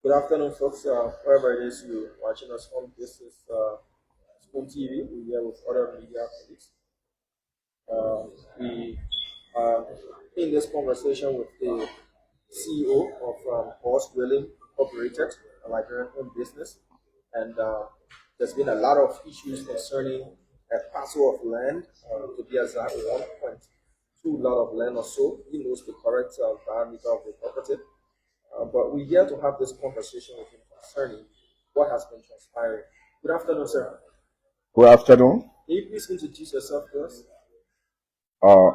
Good afternoon, folks. Wherever it is you watching us from, this is Spoon TV. We're here with other media colleagues. We are in this conversation with the CEO of Horse Drilling Incorporated, a Liberian-owned business, and there's been a lot of issues concerning a parcel of land, to be exact, 1.2 lot of land or so. He knows the correct diameter of the property. But we're here to have this conversation with him concerning what has been transpiring. Good afternoon, sir. Good afternoon. Can you please introduce yourself to us?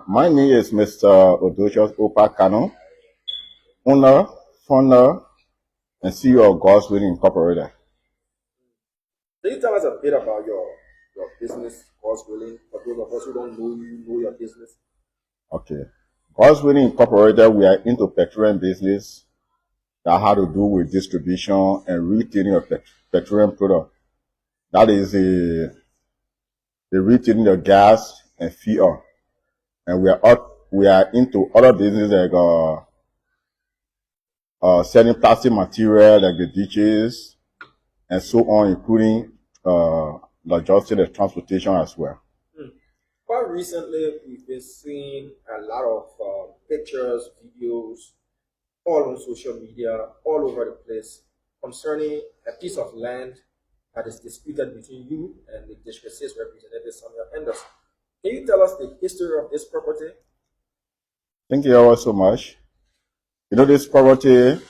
My name is Mr. Odocious Opakano, owner, founder, and CEO of God's Willing Incorporated. Can you tell us a bit about your business, God's Willing, for those of us who don't know you, know your business? Okay. God's Willing Incorporated, we are into petroleum business that had to do with distribution and retailing of petroleum product. That is the retailing of gas and fuel. And we are into other business like selling plastic material like the ditches and so on, including logistics and transportation as well. Quite recently, we've been seeing a lot of pictures, videos, all on social media, all over the place, concerning a piece of land that is disputed between you and the District 6 representative Samuel Anderson. Can you tell us the history of this property? Thank you all so much. You know, this property,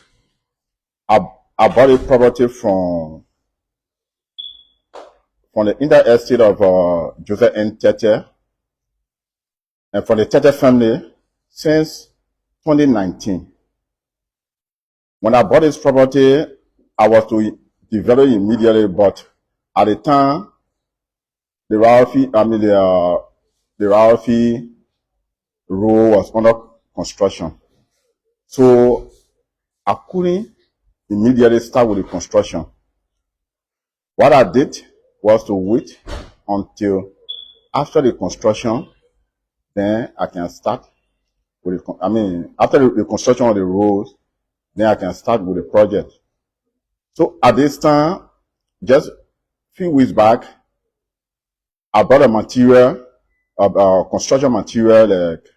I bought a property from the inter estate of Joseph N. Tete, and from the Tete family since 2019. When I bought this property, I was to develop immediately, but at the time, the Ralphie road was under construction. So I couldn't immediately start with the construction. What I did was to wait until after the construction, then I can start with after the construction of the roads, then I can start with the project. So at this time, just a few weeks back, I bought a material, construction material like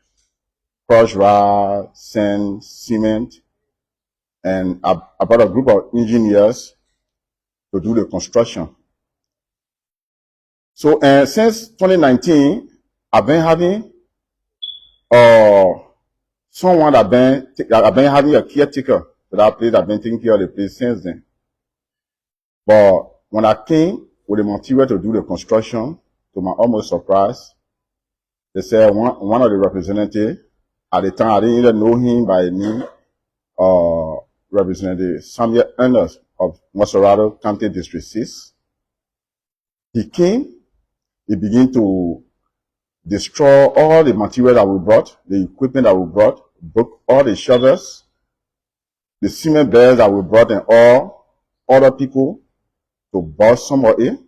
crushed rock, sand, cement, and I brought a group of engineers to do the construction. So since 2019, I've been having someone I've been having a caretaker for that place. I've been taking care of the place since then. But when I came with the material to do the construction, to my almost surprise, they said one of the representatives, at the time I didn't even know him by name, Representative Samuel Anderson of Moserado County District 6. He came, he began to destroy all the material that we brought, the equipment that we brought, broke all the shutters, the cement beds that we brought, and all other people to bust some of it,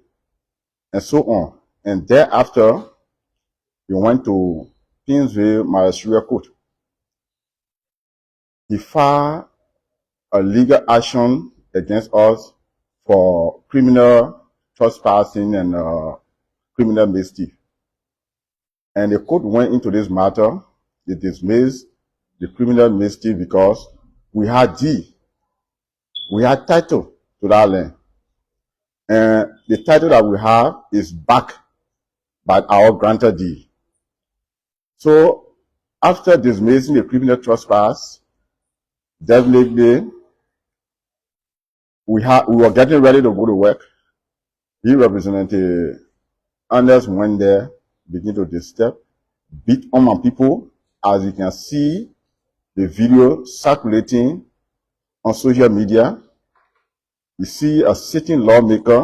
and so on. And thereafter, we went to Pinsville Ministerial Court. He filed a legal action against us for criminal trespassing and criminal mischief. And the court went into this matter. They dismissed the criminal mischief because we had title to that land. And the title that we have is backed by our grantor deed. So after dismissing the criminal trespass, definitely we were getting ready to go to work. He Representative Anders went there, began to disturb, beat on my people. As you can see, the video circulating on social media. You see a sitting lawmaker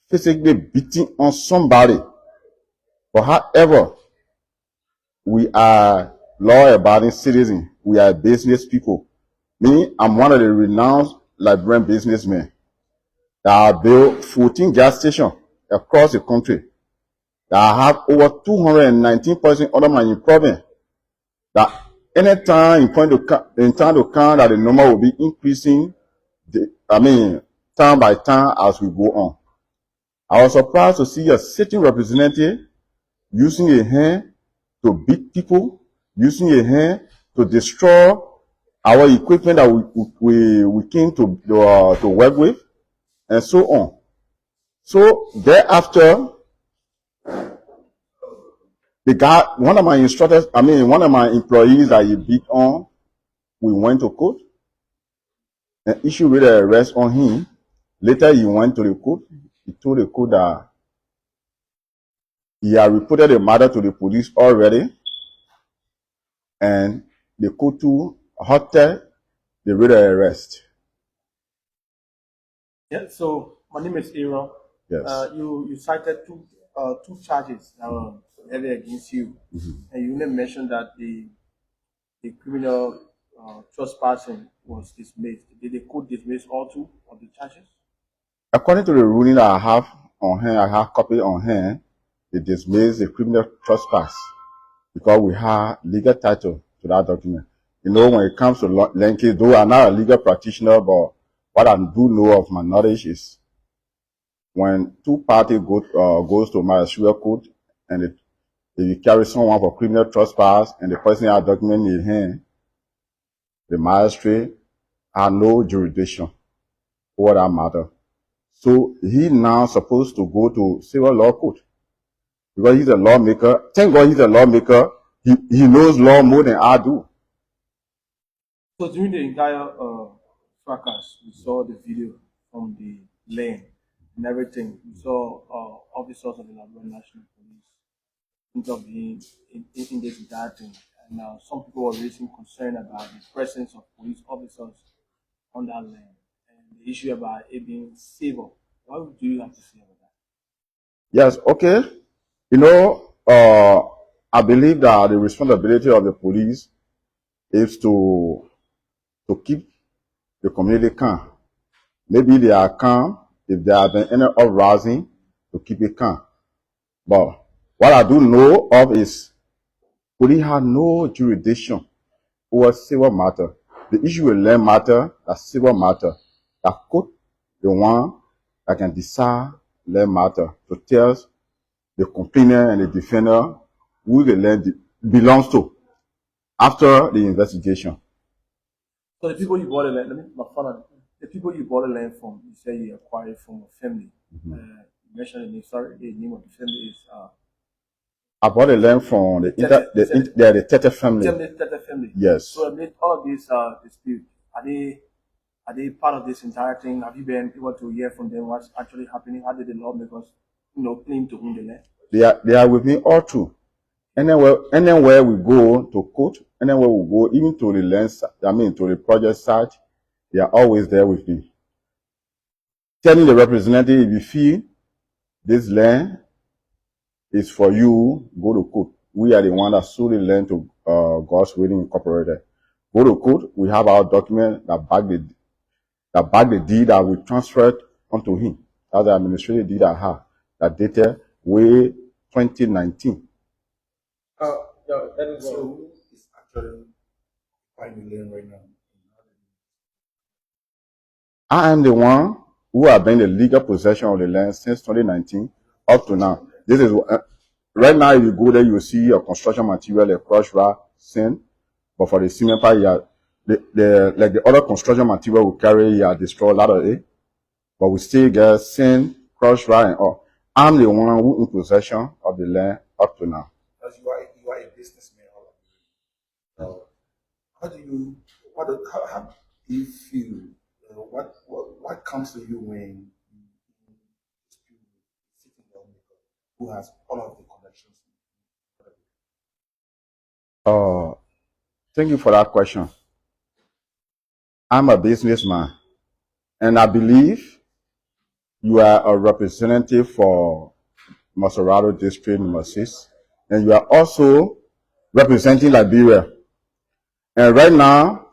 physically beating on somebody. But however, we are law-abiding citizens. We are business people. Me, I'm one of the renowned Liberian businessmen that have built 14 gas stations across the country, that have over 219 points under my province, that anytime in time to come that the number will be increasing time by time as we go on. I was surprised to see a sitting representative using a hand to beat people, using a hand to destroy our equipment that we came to work with, and so on. So thereafter, one of my employees that he beat on, we went to court and issued an arrest on him. Later, he went to the court. He told the court that he had reported the matter to the police already, and the court too halted the arrest. Yeah. So my name is Aaron. Yes. You cited two charges earlier against you, and you only mentioned that the criminal trespassing was dismissed. Did the court dismiss all two of the charges? According to the ruling that I have on hand, I have copy on hand, they dismissed the criminal trespass because we have legal title to that document. You know, when it comes to land case, though I'm not a legal practitioner, but what I do know of my knowledge is when two parties goes to magistrate court and if you carry someone for criminal trespass and the person has document in hand, the magistrate has no jurisdiction over that matter. So he now supposed to go to civil law court because he's a lawmaker. Thank God he's a lawmaker. He knows law more than I do. So during the entire fracas, we saw the video from the lane and everything. We saw officers of the Liberia National Police intervene in this entire thing. And some people were raising concern about the presence of police officers on that lane and the issue about it being civil. What do you have to say about that? Yes, okay. You know, I believe that the responsibility of the police is to keep the community calm. Maybe they are calm if there have been any uprising, to keep it calm. But what I do know of is police have no jurisdiction over civil matter. The issue with land matter, a civil matter, that court the one that can decide land matter to tell the complainant and the defender who the land belongs to after the investigation. So the people you bought the land, the people you bought the land from, you say you acquired from a family. You mentioned the name. Sorry, the name of the family is. I bought the land from the Tete family. The Tete family. Yes. So amid all these disputes, are they part of this entire thing? Have you been able to hear from them what's actually happening? How did the lawmakers, claim to own the land? They are with me all through. Anywhere we go to court, anywhere we go, even to the land, to the project site, they are always there with me. Telling the representative, if you feel this land is for you, go to court. We are the one that sold the land to God's Wailing Incorporated. Go to court. We have our document that back the deed that we transferred onto him. That's the administrative deed I have that dated way 2019. That is who is actually buying the land right now. I am the one who have been in legal possession of the land since 2019 up to now. This is right now. If you go there, you will see a construction material, a crushed rock, sand. But for the cement part, like the other construction material we carry, destroy a lot of it. But we still get sand, crushed rock, and all. I'm the one who in possession of the land up to now. As you are a businessman, how do you feel? What comes to you when you speak with a sitting lawmaker who has all of the connections? Thank you for that question. I'm a businessman, and I believe you are a representative for Maserado District Number 6, and you are also representing Liberia. And right now,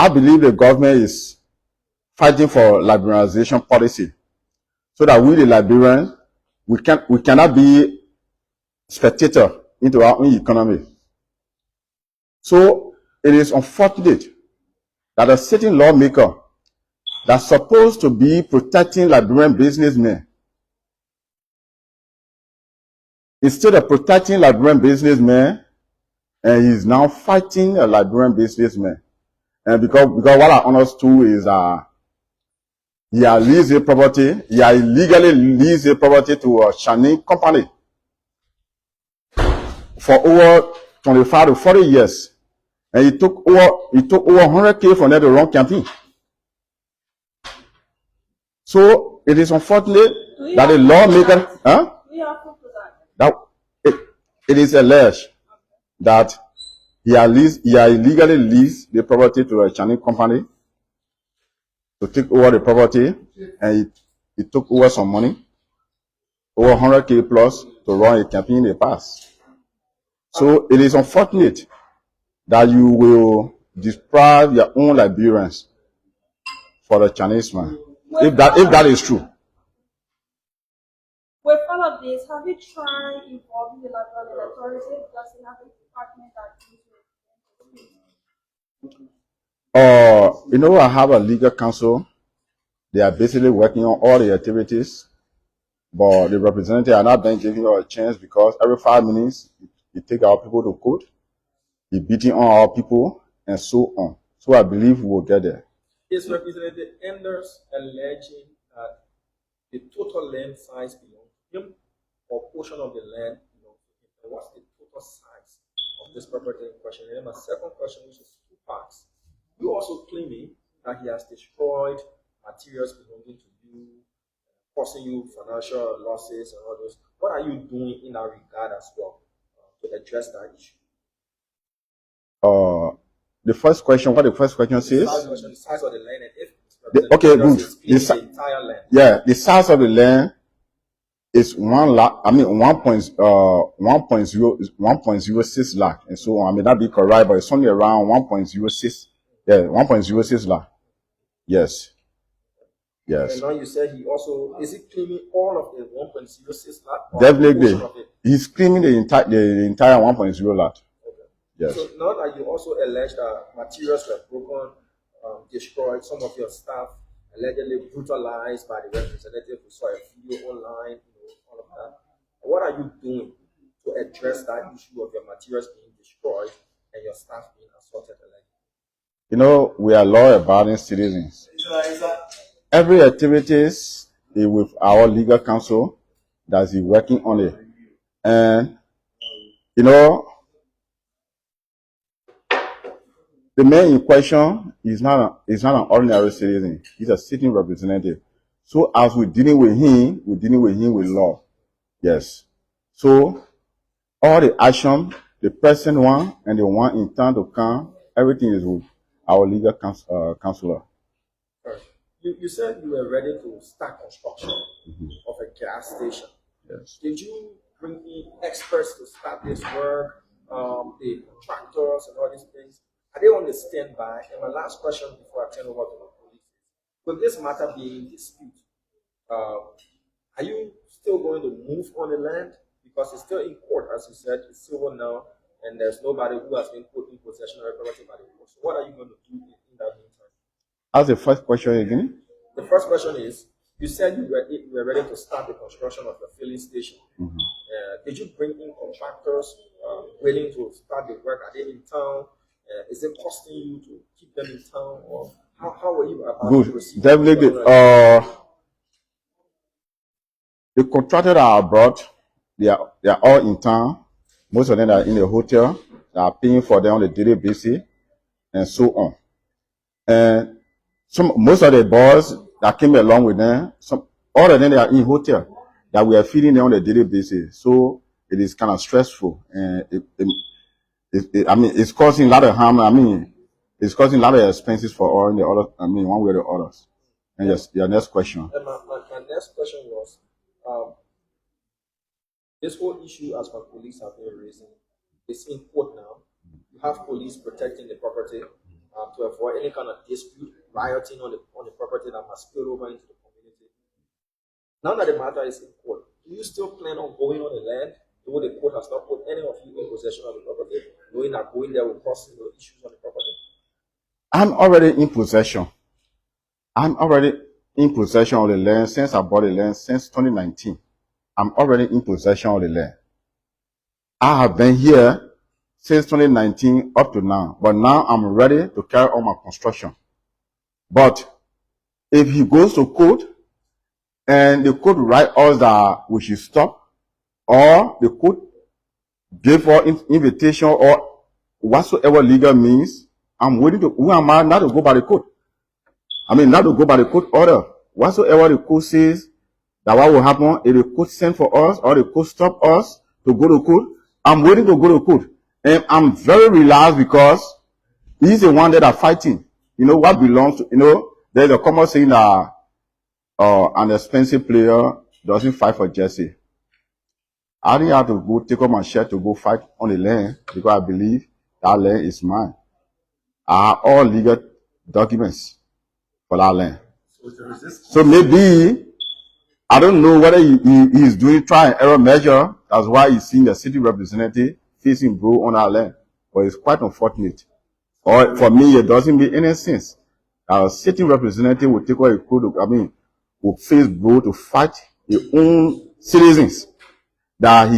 I believe the government is fighting for liberalization policy, so that we, the Liberians, we cannot be spectator into our own economy. So it is unfortunate that a certain lawmaker that's supposed to be protecting Liberian businessmen, instead of protecting Liberian businessmen, and he's now fighting a Liberian businessman. And because what I understood is he has leased a property, he has illegally leased a property to a Chinese company for over 25 to 40 years. And he took over 100K from there to run campaign. So it is unfortunate that a lawmaker, that it is alleged that he has illegally leased the property to a Chinese company to take over the property, and he took over some money, over 100K plus, to run a campaign in the past. So it is unfortunate that you will deprive your own Liberians for the Chinese man. If that is true. With all of this, have you tried involving the Liberian authority because they have a department that I have a legal counsel. They are basically working on all the activities, but the representative are not being given a chance because every 5 minutes he take our people to court, he beating on our people, and so on. So I believe we will get there. Is Representative Enders alleging that the total land size belongs to him, or portion of the land belongs to him? And what's the total size of this property in question? And then my second question, which is 2 parts. You also claiming that he has destroyed materials belonging to you, causing you financial losses and all those. What are you doing in that regard as well to address that issue? The first question, what the first question says? The size of the land, and if okay, good. The entire land. Yeah, the size of the land is 1 lakh. I mean, 1.06 lakh, and so on. I may not be correct, but it's something around 1.06. Yeah, 1.06 lakh. Yes. Yes. And now you said he also is he claiming all of the 1.06 lakh? Definitely, he's claiming the entire 1.0 lakh. Yes. So now that you also allege that materials were broken, destroyed, some of your staff allegedly brutalized by the representative, we saw a video online, all of that. What are you doing to address that issue of your materials being destroyed and your staff being assaulted allegedly? We are law-abiding citizens. Every activities with our legal counsel that's working on it, and the man in question is not an ordinary citizen. He's a sitting representative. So as we're dealing with him with law. Yes. So all the action, the present one and the one in time to come, everything is with our legal counselor. You said you were ready to start construction of a gas station. Yes. Did you bring in experts to start this work, the contractors and all these things? Are they on the standby? And my last question before I turn over to the police is, will this matter be in dispute? Are you still going to move on the land? Because it's still in court, as you said, it's civil now, and there's nobody who has been put in possession of the property by the court. So what are you going to do in that meantime? Ask the first question again. The first question is, you said you were ready to start the construction of the filling station. Did you bring in contractors willing to start the work? Are they in town? Is it costing you to keep them in town, or how are you about to proceed? Definitely. The contractors that are brought, they are all in town. Most of them are in the hotel. They are paying for them on a daily basis, and so on. And most of the boys that came along with them, all of them, they are in hotel that we are feeding them on a daily basis. So it is kind of stressful, and it's causing a lot of harm. It's causing a lot of expenses for all the other. One way or the others. And yes, your next question. And my next question was, this whole issue, as my police have been raising, is in court now. You have police protecting the property to avoid any kind of dispute, rioting on the property that must spill over into the community. Now that the matter is in court, do you still plan on going on the land? Though the court has not put any of you in possession of the property, knowing that going there will cause issues on the property? I'm already in possession. I'm already in possession of the land since I bought the land since 2019. I'm already in possession of the land. I have been here since 2019 up to now, but now I'm ready to carry on my construction. But if he goes to court and the court write us that we should stop, or the court give us invitation or whatsoever legal means, I'm waiting to, who am I not to go by the court? I mean, not to go by the court order. Whatsoever the court says that what will happen, if the court send for us or the court stop us to go to court, I'm waiting to go to court. And I'm very relaxed because he's the one that are fighting. You know, what belongs to, there's a common saying that an expensive player doesn't fight for jersey. I didn't have to go take off my shirt to go fight on the land because I believe that land is mine. I have all legal documents for that land. So maybe, I don't know whether he is doing trial and error measure. That's why he's seeing the city representative facing bro on our land. But it's quite unfortunate. Or for me, it doesn't make any sense. Our city representative will take what he could, will face bro to fight his own citizens that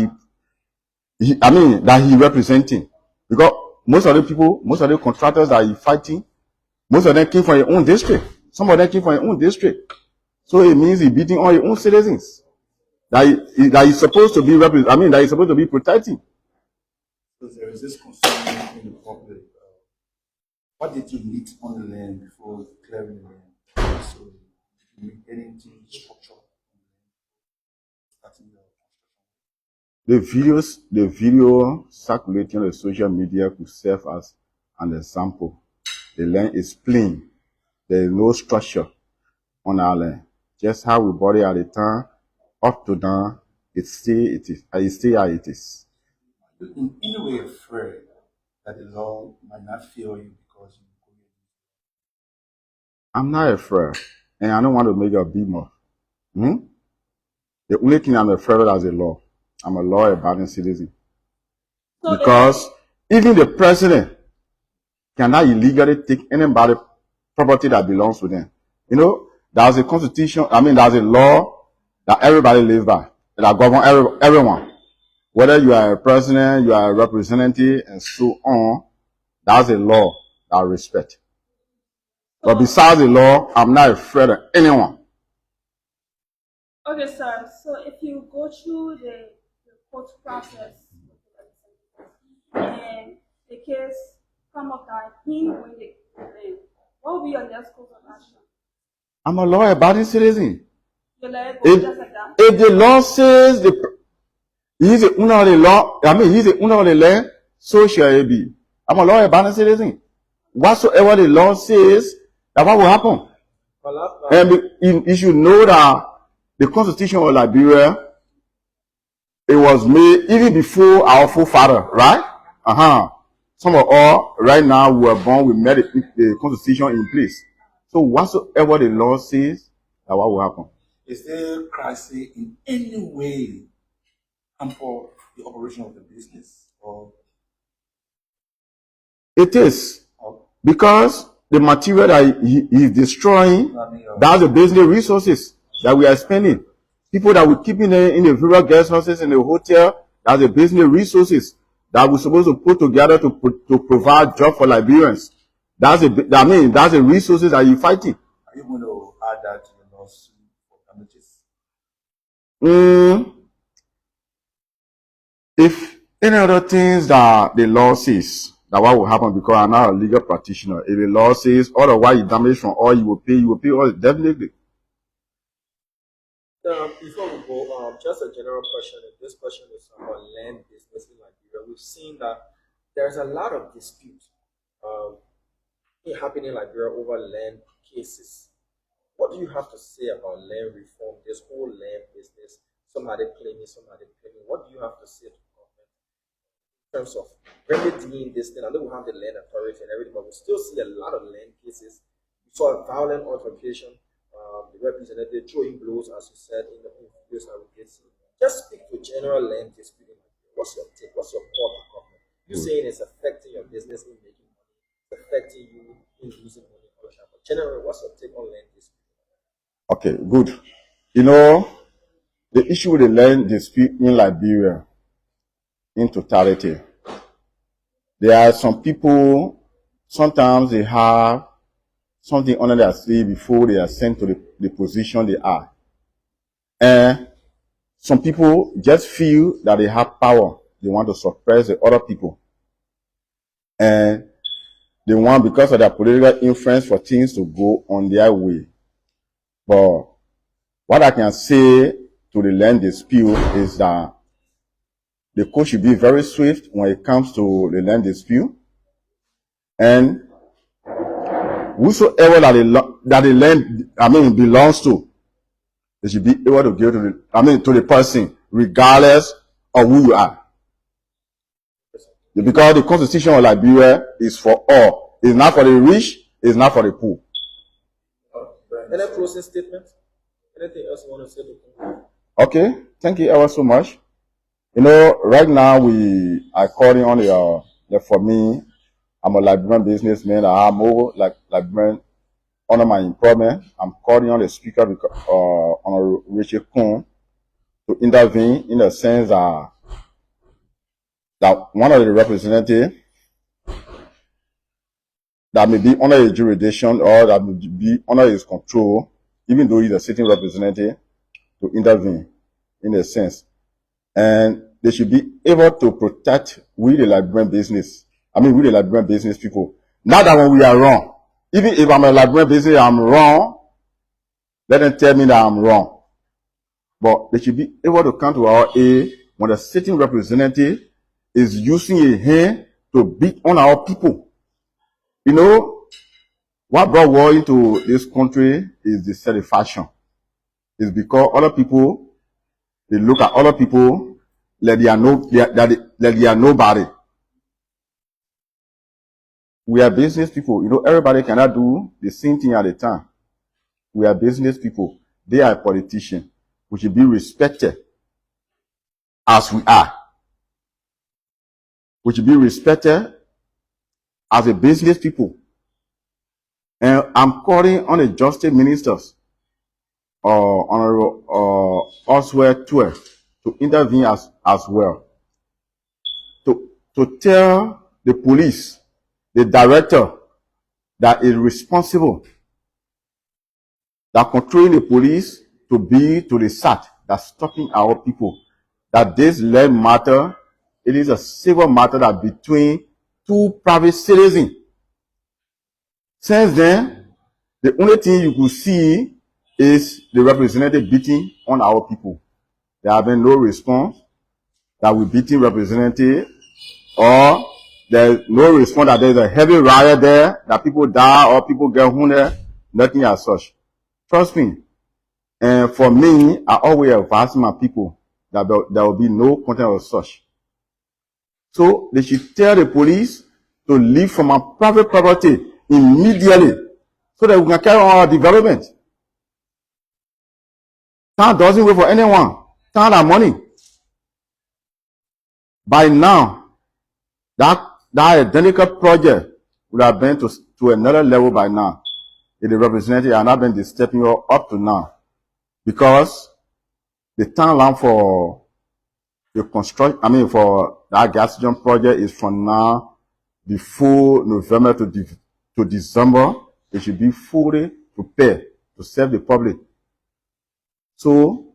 that he representing. Because most of the contractors that he fighting, most of them came from your own district. Some of them came from your own district. So it means he's beating all your own citizens that he's supposed to be that he's supposed to be protecting. So there is this concern in the public. What did you meet on the land before clearing the land? So did you meet anything structural starting your construction? The video circulating on the social media could serve as an example. The land is plain. There is no structure on our land. Just how we bought it at the time, up to down, it stay as it is. Are you in any way afraid that the law might not fail you because you go against it? I'm not afraid, and I don't want to make a big move. The only thing I'm afraid of is the law. I'm a law-abiding citizen. So Because even the president cannot illegally take anybody's property that belongs to them. You know, there's a constitution, there's a law that everybody lives by, that governs everyone. Whether you are a president, you are a representative, and so on, that's a law that I respect. But besides the law, I'm not afraid of anyone. okay, sir. So if you go through the court process and the case come up that him win the land, what will be your next course of action? I'm a law-abiding citizen. You let it go just like that? If the law says he's the owner of the law, he's the owner of the land, so shall it be. I'm a law-abiding citizen. Whatsoever the law says, that what will happen. And you should know that the Constitution of Liberia, it was made even before our forefather, right? Some of all, right now, we were born, we made the Constitution in place. So whatsoever the law says, that what will happen. Is there crisis in any way for the operation of the business? Or it is. Because the material that he is destroying, that's the business resources that we are spending. People that we're keeping in the various guest houses in the hotel, that's the business resources that we're supposed to put together to provide job for Liberians. That's the resources that you're fighting. are you going to add that to the lawsuit for damages? If any other things that the law says, that what will happen, because I'm not a legal practitioner. If the law says otherwise you damage from all you will pay all, definitely. Before we go, just a general question. If this question is about land business in Liberia, we've seen that there's a lot of dispute happening in Liberia over land cases. What do you have to say about land reform, this whole land business? Somebody claiming, somebody claiming. What do you have to say to government in terms of remedying this thing? I know we have the land authority and everything, but we still see a lot of land cases. We saw a violent altercation. The representative throwing blows, as you said, in the videos that we did see. Just speak to general land dispute. What's your take? What's your thought on government? You're saying it's affecting your business in making money, it's affecting you in losing money all the time. But generally, what's your take on land dispute? Okay, good. You know, the issue with the land dispute in Liberia, in totality, there are some people, sometimes they have something under their sleeve before they are sent to the position they are. And some people just feel that they have power. They want to suppress the other people. And they want, because of their political influence, for things to go on their way. But what I can say to the land dispute is that the court should be very swift when it comes to the land dispute. And whosoever that the land, belongs to, they should be able to give to to the person, regardless of who you are. Because the Constitution of Liberia is for all. It's not for the rich, it's not for the poor. Any closing statement? Anything else you want to say? Okay, thank you ever so much. You know, right now we are calling on for me, I'm a Liberian businessman. I have more Liberian under my employment. I'm calling on the speaker, on Richard Kuhn, to intervene in the sense that one of the representatives that may be under his jurisdiction or that may be under his control, even though he's a sitting representative, to intervene in a sense. And they should be able to protect we the Liberian business. We the Liberian business people. Not that when we are wrong. Even if I'm a Liberian business, I'm wrong, let them tell me that I'm wrong. But they should be able to come to our aid when the sitting representative is using a hand to beat on our people. You know, what brought war into this country is the satisfaction. It's because other people, they look at other people like they are nobody. We are business people. You know, everybody cannot do the same thing at a time. We are business people. They are politicians. We should be respected as we are. We should be respected as a business people. And I'm calling on the justice ministers, Honorable Oswald 12, to intervene as well. To tell the police, the director that is responsible, that controlling the police to be to the SAT, that's stopping our people, that this land matter, it is a civil matter that between two private citizens. Since then, the only thing you could see is the representative beating on our people. There have been no response that we beating representative, or there's no response that there's a heavy riot there, that people die or people get wounded, nothing as such. Trust me. And for me, I always advise my people that there will be no content of such. So they should tell the police to leave from our private property immediately so that we can carry on our development. Town doesn't wait for anyone. Town has money. By now, that identical project would have been to another level by now. If the representative had not been stepping up to now. Because the town land for the construction, for that gas station project is from now, before November to December, it should be fully prepared to serve the public. So,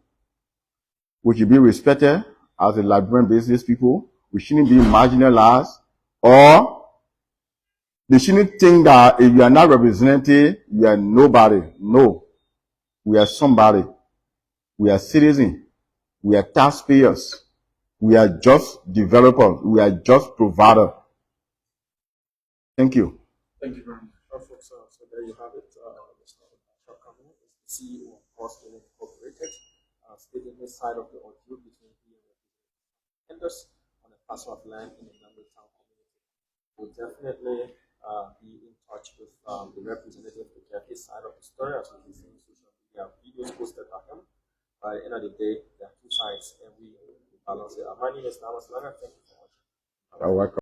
we should be respected as a Liberian business people. We shouldn't be marginalized, or they shouldn't think that if you are not represented, you are nobody. No. We are somebody. We are citizens. We are taxpayers. We are just developers. We are just providers. Thank you. Thank you very much. Folks, so there you have it. Mr. Shakamu is the CEO of Horse Dwelling Incorporated, stating his side of the ordeal between he and Enders on a parcel of land in the Nambu town community. We'll definitely be in touch with the representative to get his side of the story, as we see in social media videos posted by him. By the end of the day, there are two sides, and we balance it. My name is Namas Laga. Thank you for watching. You're welcome.